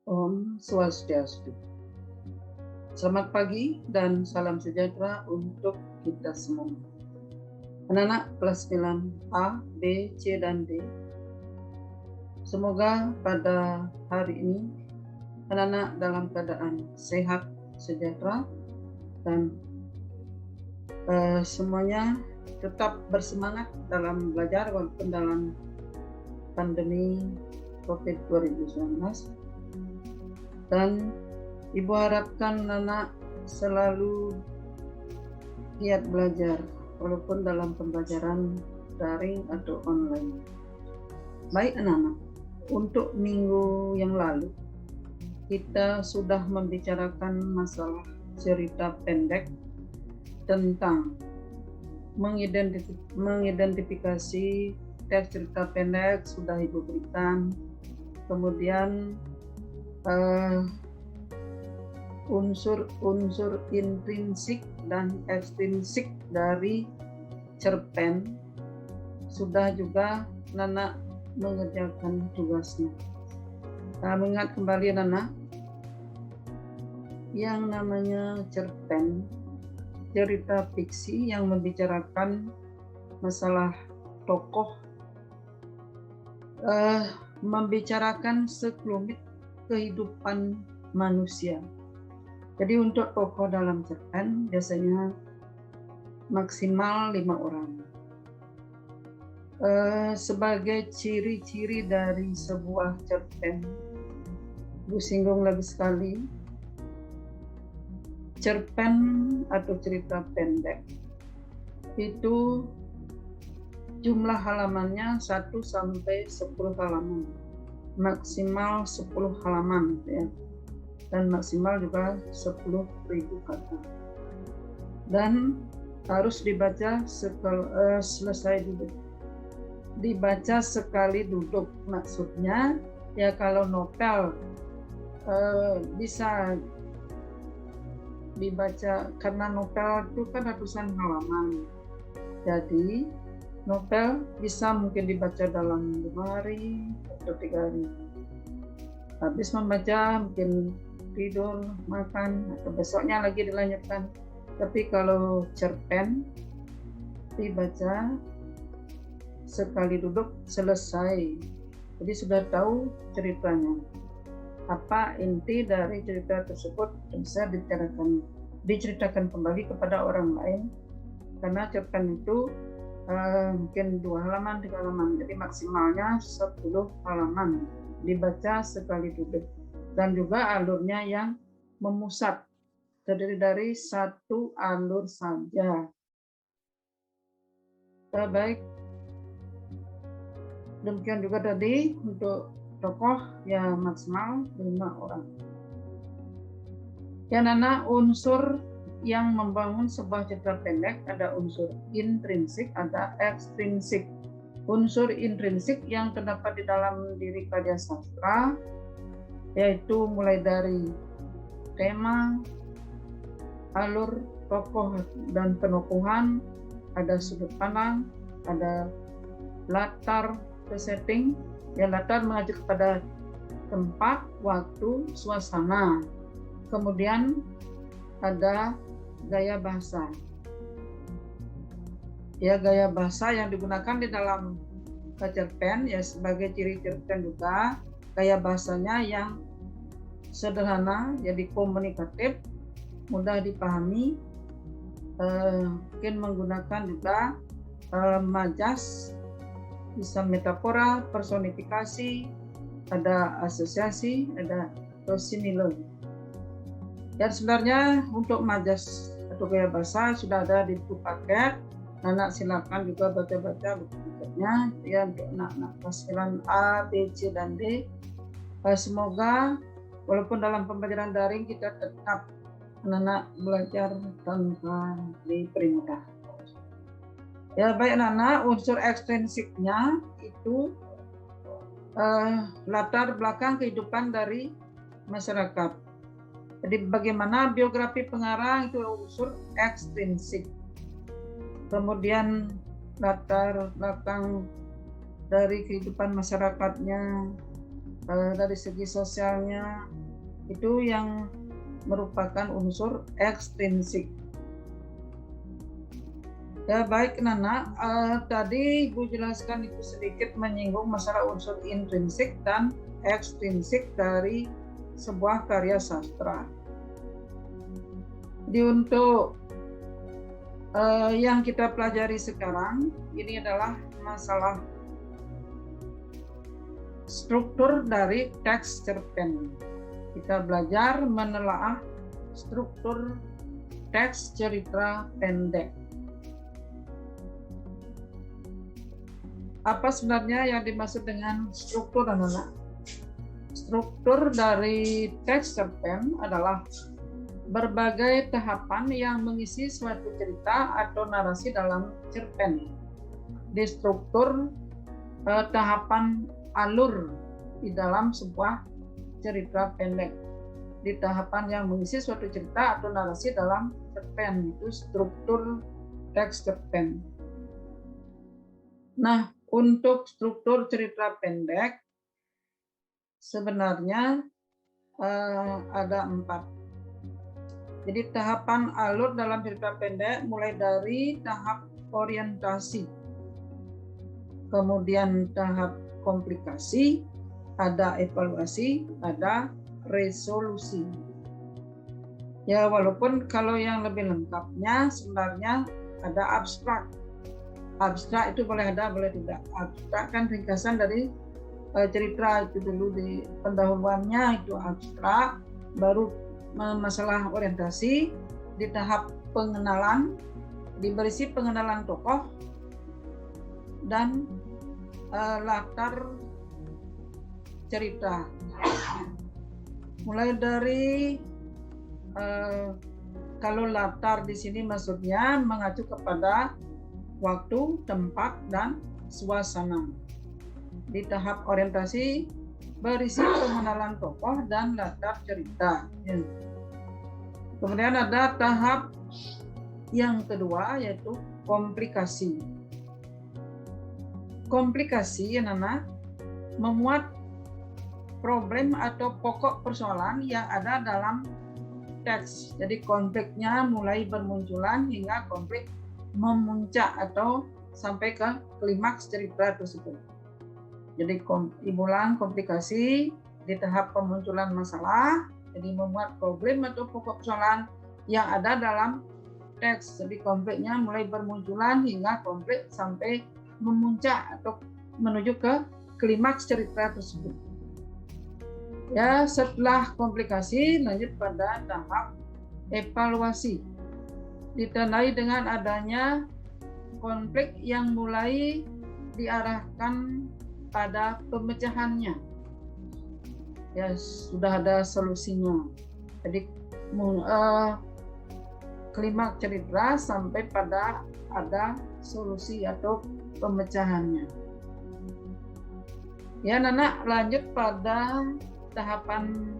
Om Swastiastu. Selamat pagi dan salam sejahtera untuk kita semua. Anak-anak kelas 9A, B, C, dan D. Semoga pada hari ini anak-anak dalam keadaan sehat, sejahtera, dan semuanya tetap bersemangat dalam belajar walaupun dalam pandemi COVID-19. Dan Ibu harapkan anak selalu giat belajar walaupun dalam pembelajaran daring atau online. Baik anak-anak, untuk minggu yang lalu kita sudah membicarakan masalah cerita pendek tentang mengidentifikasi teks cerita pendek sudah Ibu berikan. Kemudian unsur-unsur intrinsik dan ekstrinsik dari cerpen sudah juga Nana mengerjakan tugasnya. Mengingat kembali Nana, yang namanya cerpen, cerita fiksi yang membicarakan masalah tokoh, membicarakan sekelumit kehidupan manusia. Jadi untuk tokoh dalam cerpen biasanya maksimal 5 orang. Sebagai ciri-ciri dari sebuah cerpen, Bu singgung lagi sekali, cerpen atau cerita pendek itu jumlah halamannya 1 sampai 10 halaman, maksimal 10 halaman ya. Dan maksimal juga 10.000 kata. Dan harus dibaca selesai duduk. Dibaca sekali duduk, maksudnya ya kalau novel bisa dibaca, karena novel itu kan ratusan halaman. Jadi novel bisa mungkin dibaca dalam 5 hari atau 3 hari. Habis membaca mungkin tidur, makan, atau besoknya lagi dilanjutkan. Tapi kalau cerpen dibaca sekali duduk selesai. Jadi sudah tahu ceritanya. Apa inti dari cerita tersebut bisa diceritakan kembali kepada orang lain. Karena cerpen itu mungkin 2 halaman, 3 halaman. Jadi maksimalnya 10 halaman. Dibaca sekali duduk. Dan juga alurnya yang memusat, terdiri dari 1 alur saja. Baik, demikian juga tadi untuk tokoh yang maksimal 5 orang. Ya Nana, unsur yang membangun sebuah cerita pendek ada unsur intrinsik, ada ekstrinsik. Unsur intrinsik yang terdapat di dalam diri karya sastra yaitu mulai dari tema, alur, tokoh dan penokohan, ada sudut pandang, ada latar, setting, yang latar mengacu kepada tempat, waktu, suasana. Kemudian ada gaya bahasa. Ya, gaya bahasa yang digunakan di dalam cerpen ya sebagai ciri cerpen juga, gaya bahasanya yang sederhana, jadi komunikatif, mudah dipahami, mungkin menggunakan juga majas, bisa metafora, personifikasi, ada asosiasi, ada simile. Dan sebenarnya untuk majas atau gaya bahasa sudah ada di buku paket. Anak silakan juga baca-baca buku paketnya ya untuk anak-anak kelas 9A, B, C, dan D. Semoga walaupun dalam pembelajaran daring kita tetap anak-anak belajar tanpa diperintah. Ya baik anak-anak, unsur ekstrinsiknya itu latar belakang kehidupan dari masyarakat. Jadi bagaimana biografi pengarang itu unsur ekstrinsik. Kemudian latar belakang dari kehidupan masyarakatnya, dari segi sosialnya itu yang merupakan unsur ekstrinsik. Ya baik Nana, tadi Ibu jelaskan itu sedikit menyinggung masalah unsur intrinsik dan ekstrinsik dari sebuah karya sastra. Jadi untuk yang kita pelajari sekarang ini adalah masalah struktur dari teks cerpen. Kita belajar menelaah struktur teks cerita pendek. Apa sebenarnya yang dimaksud dengan struktur, anak-anak? Struktur dari teks cerpen adalah berbagai tahapan yang mengisi suatu cerita atau narasi dalam cerpen. Di struktur tahapan alur di dalam sebuah cerita pendek. Di tahapan yang mengisi suatu cerita atau narasi dalam cerpen, itu struktur teks cerpen. Nah, untuk struktur cerita pendek sebenarnya ada 4. Jadi tahapan alur dalam cerita pendek mulai dari tahap orientasi, kemudian tahap komplikasi, ada evaluasi, ada resolusi. Ya walaupun kalau yang lebih lengkapnya sebenarnya ada abstrak. Abstrak itu boleh ada, boleh tidak. Abstrak kan ringkasan dari cerita itu dulu di pendahuluannya itu abstrak, baru masalah orientasi di tahap pengenalan, diberisi pengenalan tokoh dan latar cerita. Mulai dari kalau latar di sini maksudnya mengacu kepada waktu, tempat, dan suasana. Di tahap orientasi berisi pengenalan tokoh dan latar cerita. Kemudian ada tahap yang kedua yaitu komplikasi. Komplikasi anak-anak memuat problem atau pokok persoalan yang ada dalam teks. Jadi konfliknya mulai bermunculan hingga konflik memuncak atau sampai ke klimaks cerita tersebut. Jadi timbullah komplikasi di tahap pemunculan masalah, jadi memuat problem atau pokok persoalan yang ada dalam teks. Jadi konfliknya mulai bermunculan hingga konflik sampai memuncak atau menuju ke klimaks cerita tersebut. Ya, setelah komplikasi lanjut pada tahap evaluasi. Ditandai dengan adanya konflik yang mulai diarahkan pada pemecahannya. Ya, sudah ada solusinya. Jadi klimaks cerita sampai pada ada solusi atau pemecahannya. Ya, Nana lanjut pada tahapan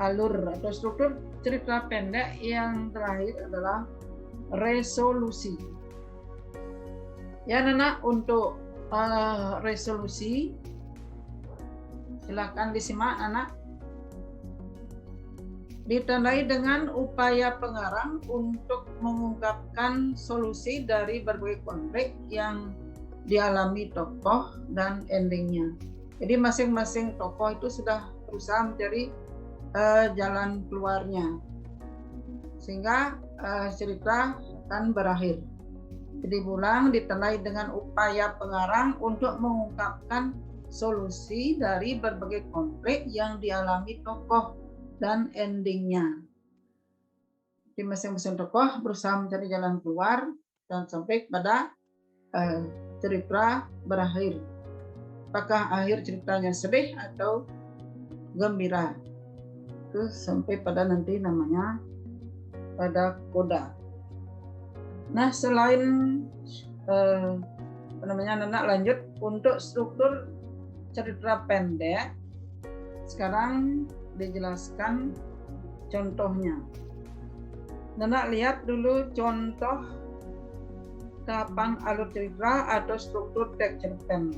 alur atau struktur cerita pendek yang terakhir adalah resolusi. Ya Nana, untuk resolusi silakan disimak Nana. Ditandai dengan upaya pengarang untuk mengungkapkan solusi dari berbagai konflik yang dialami tokoh dan endingnya. Jadi masing-masing tokoh itu sudah berusaha mencari jalan keluarnya sehingga cerita akan berakhir. Jadi ulang, ditandai dengan upaya pengarang untuk mengungkapkan solusi dari berbagai konflik yang dialami tokoh dan endingnya. Jadi masing-masing tokoh berusaha mencari jalan keluar dan sampai pada cerita berakhir. Apakah akhir ceritanya sedih atau gembira? Itu sampai pada nanti namanya pada koda. Nah, selain Nana lanjut untuk struktur cerita pendek. Sekarang dijelaskan contohnya. Nana lihat dulu contoh tahapan alur cerita atau struktur teks cerpen.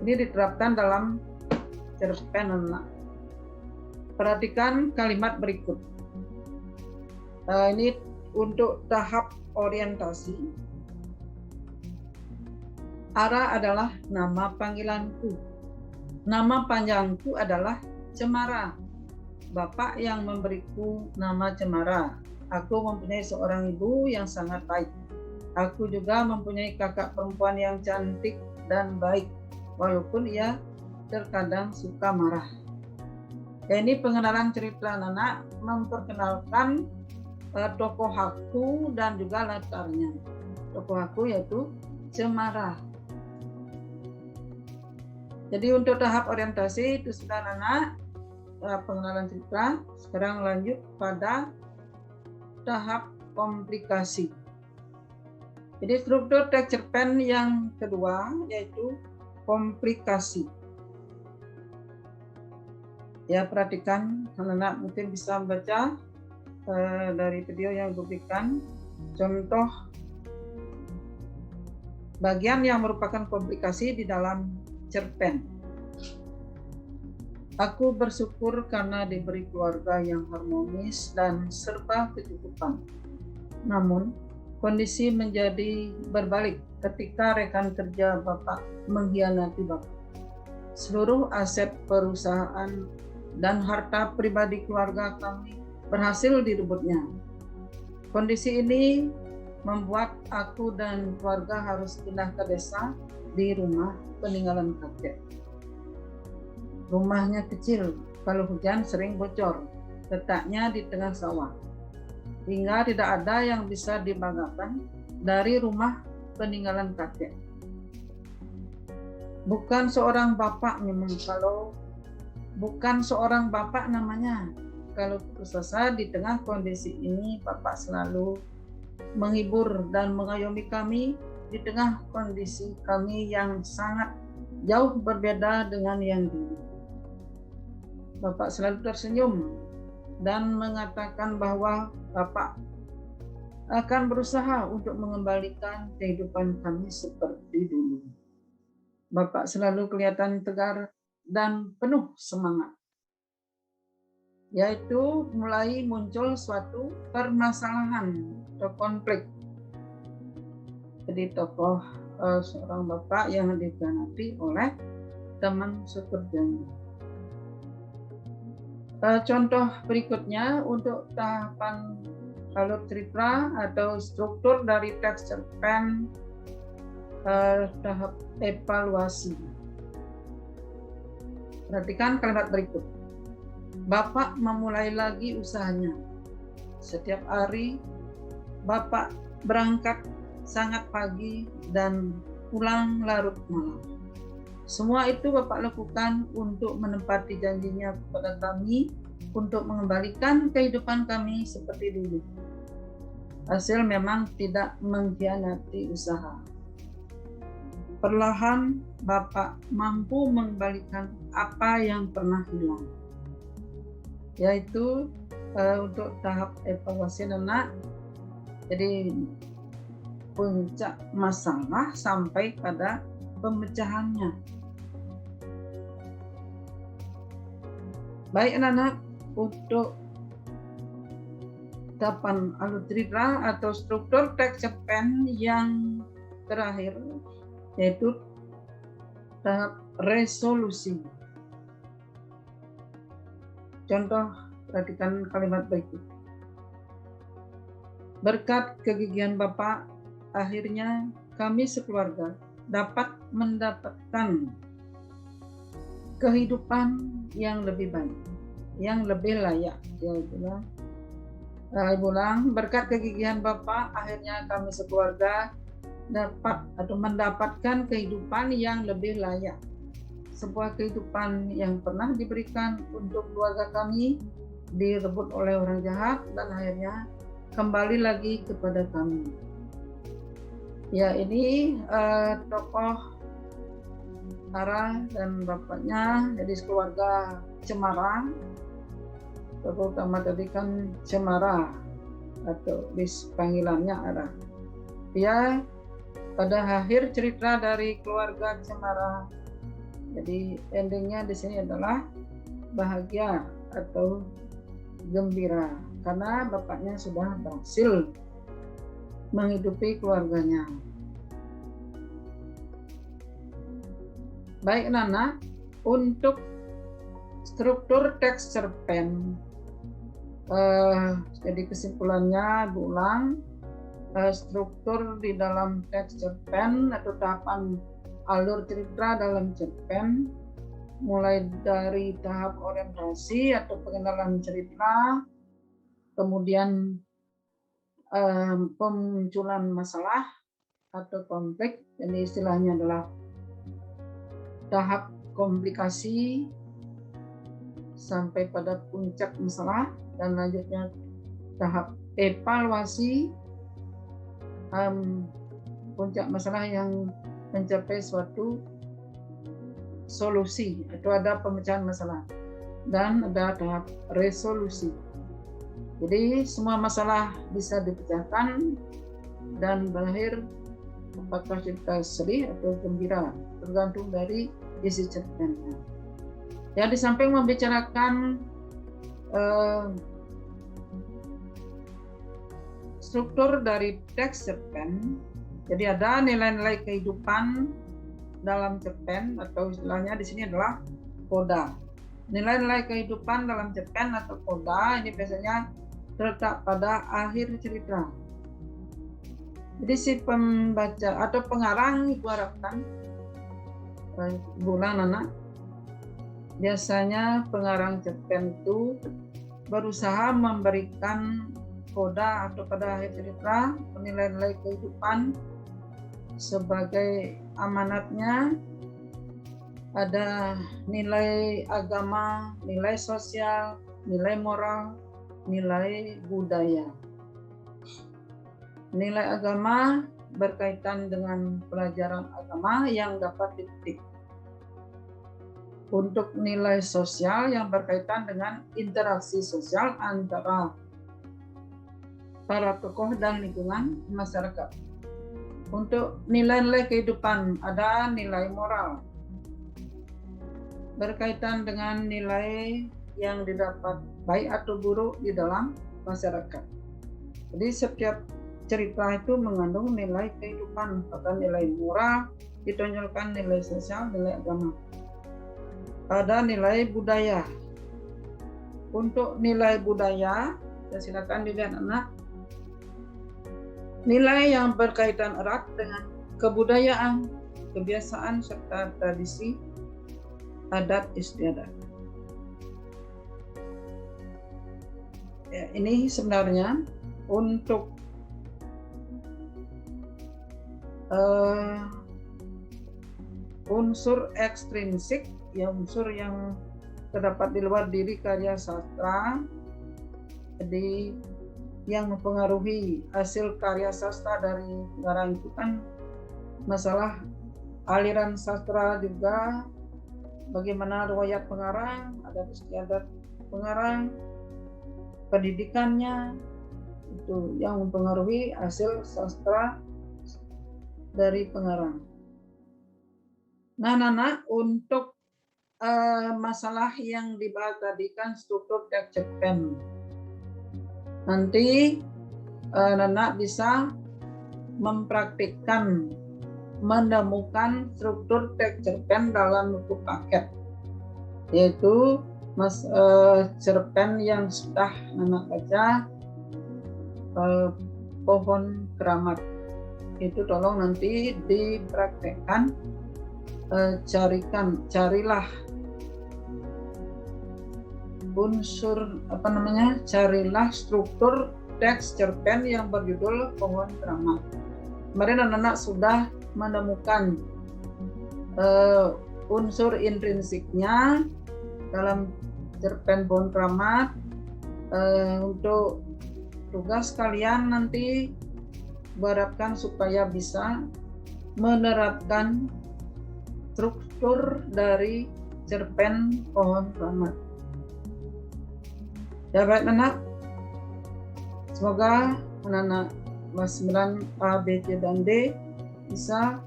Ini diterapkan dalam cerpen anak. Perhatikan kalimat berikut. Ini untuk tahap orientasi. Ara adalah nama panggilanku. Nama panjangku adalah Cemara. Bapak yang memberiku nama Cemara. Aku mempunyai seorang ibu yang sangat baik. Aku juga mempunyai kakak perempuan yang cantik dan baik, walaupun ia terkadang suka marah. Ini pengenalan cerita anak memperkenalkan tokoh aku dan juga latarnya. Tokoh aku yaitu Cemara. Jadi untuk tahap orientasi itu sudah anak pengenalan cerita. Sekarang lanjut pada tahap komplikasi. Jadi struktur teks cerpen yang kedua yaitu komplikasi. Ya, perhatikan anak-anak mungkin bisa membaca dari video yang diberikan contoh bagian yang merupakan komplikasi di dalam cerpen. Aku bersyukur karena diberi keluarga yang harmonis dan serba kecukupan. Namun, kondisi menjadi berbalik ketika rekan kerja Bapak mengkhianati Bapak. Seluruh aset perusahaan dan harta pribadi keluarga kami berhasil direbutnya. Kondisi ini membuat aku dan keluarga harus pindah ke desa di rumah peninggalan kakek. Rumahnya kecil, kalau hujan sering bocor, letaknya di tengah sawah. Hingga tidak ada yang bisa dibanggakan dari rumah peninggalan kakek. Bukan seorang bapak memang, bukan seorang bapak namanya. Kalau putus asa di tengah kondisi ini, Bapak selalu menghibur dan mengayomi kami di tengah kondisi kami yang sangat jauh berbeda dengan yang dulu. Bapak selalu tersenyum dan mengatakan bahwa Bapak akan berusaha untuk mengembalikan kehidupan kami seperti dulu. Bapak selalu kelihatan tegar dan penuh semangat. Yaitu mulai muncul suatu permasalahan atau konflik. Jadi tokoh seorang bapak yang dikhianati oleh teman sekerjanya. Contoh berikutnya untuk tahapan alur cerita atau struktur dari teks cerpen tahap evaluasi. Perhatikan kalimat berikut. Bapak memulai lagi usahanya. Setiap hari Bapak berangkat sangat pagi dan pulang larut malam. Semua itu Bapak lakukan untuk menepati janjinya kepada kami untuk mengembalikan kehidupan kami seperti dulu. Hasil memang tidak mengkhianati usaha. Perlahan Bapak mampu mengembalikan apa yang pernah hilang. Yaitu untuk tahap evaluasi anak. Jadi puncak masalah sampai pada pemecahannya. Baik anak-anak, untuk tahapan alur cerita atau struktur teks cerpen yang terakhir yaitu tahap resolusi. Contoh, perhatikan kalimat berikut. Berkat kegigihan Bapak, akhirnya kami sekeluarga dapat mendapatkan kehidupan yang lebih baik, yang lebih layak. Ibu ulang, berkat kegigihan Bapak, akhirnya kami sekeluarga dapat atau mendapatkan kehidupan yang lebih layak. Sebuah kehidupan yang pernah diberikan untuk keluarga kami direbut oleh orang jahat dan akhirnya kembali lagi kepada kami. Ya, ini tokoh Ara dan bapaknya, jadi keluarga Cemara. Tokoh utama tadi kan Cemara atau panggilannya Ara. Ya, pada akhir cerita dari keluarga Cemara Jadi endingnya di sini adalah bahagia atau gembira karena bapaknya sudah berhasil menghidupi keluarganya. Baik Nana, untuk struktur teks cerpen, jadi kesimpulannya berulang, struktur di dalam teks cerpen atau tahapan alur cerita dalam cerpen mulai dari tahap orientasi atau pengenalan cerita, kemudian pemunculan masalah atau konflik, jadi istilahnya adalah tahap komplikasi sampai pada puncak masalah, dan lanjutnya tahap evaluasi, puncak masalah yang mencapai suatu solusi atau ada pemecahan masalah, dan ada tahap resolusi. Jadi semua masalah bisa dipecahkan dan berakhir apakah cerita sedih atau gembira, tergantung dari isi cerpennya. Ya, di samping membicarakan struktur dari teks cerpen, jadi ada nilai-nilai kehidupan dalam cerpen atau istilahnya di sini adalah koda. Nilai-nilai kehidupan dalam cerpen atau koda ini biasanya terletak pada akhir cerita. Jadi si pembaca atau pengarang ibu harapkan, bulan anak, biasanya pengarang cerpen itu berusaha memberikan koda atau pada akhir cerita nilai-nilai kehidupan sebagai amanatnya. Ada nilai agama, nilai sosial, nilai moral, nilai budaya. Nilai agama berkaitan dengan pelajaran agama yang dapat dipetik. Untuk nilai sosial yang berkaitan dengan interaksi sosial antara para tokoh dan lingkungan masyarakat. Untuk nilai-nilai kehidupan ada nilai moral berkaitan dengan nilai yang didapat baik atau buruk di dalam masyarakat. Jadi setiap cerita itu mengandung nilai kehidupan, pada nilai moral, ditonjolkan nilai sosial, nilai agama. Ada nilai budaya. Untuk nilai budaya, silakan dilihat anak. Nilai yang berkaitan erat dengan kebudayaan, kebiasaan serta tradisi, adat istiadat. Ya, ini sebenarnya untuk unsur ekstrinsik, ya unsur yang terdapat di luar diri karya sastra, jadi yang mempengaruhi hasil karya sastra dari pengarang itu kan masalah aliran sastra juga, bagaimana riwayat pengarang, adat istiadat pengarang, pendidikannya, itu yang mempengaruhi hasil sastra dari pengarang. Nah, Nana, untuk masalah yang dibahas tadi kan struktur teks cerpen. Nanti Nana bisa mempraktikkan menemukan struktur teks cerpen dalam buku paket, yaitu cerpen yang sudah Nana baca, Pohon Keramat. Itu tolong nanti dipraktekkan, carilah unsur carilah struktur teks cerpen yang berjudul Pohon Keramat. Kemarin anak-anak sudah menemukan unsur intrinsiknya dalam cerpen Pohon Keramat. Untuk tugas kalian nanti berharapkan supaya bisa menerapkan struktur dari cerpen Pohon Keramat. Ya baik anak, semoga anak-anak kelas 9 A, B, C, dan D bisa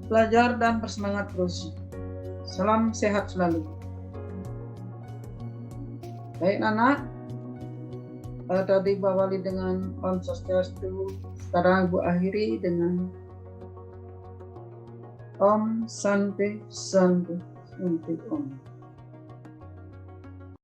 belajar dan bersemangat terus. Salam sehat selalu. Baik anak, tadi Bawali dengan Om Swastiastu. Sekarang Ibu akhiri dengan Om Santi Santi Santi Om.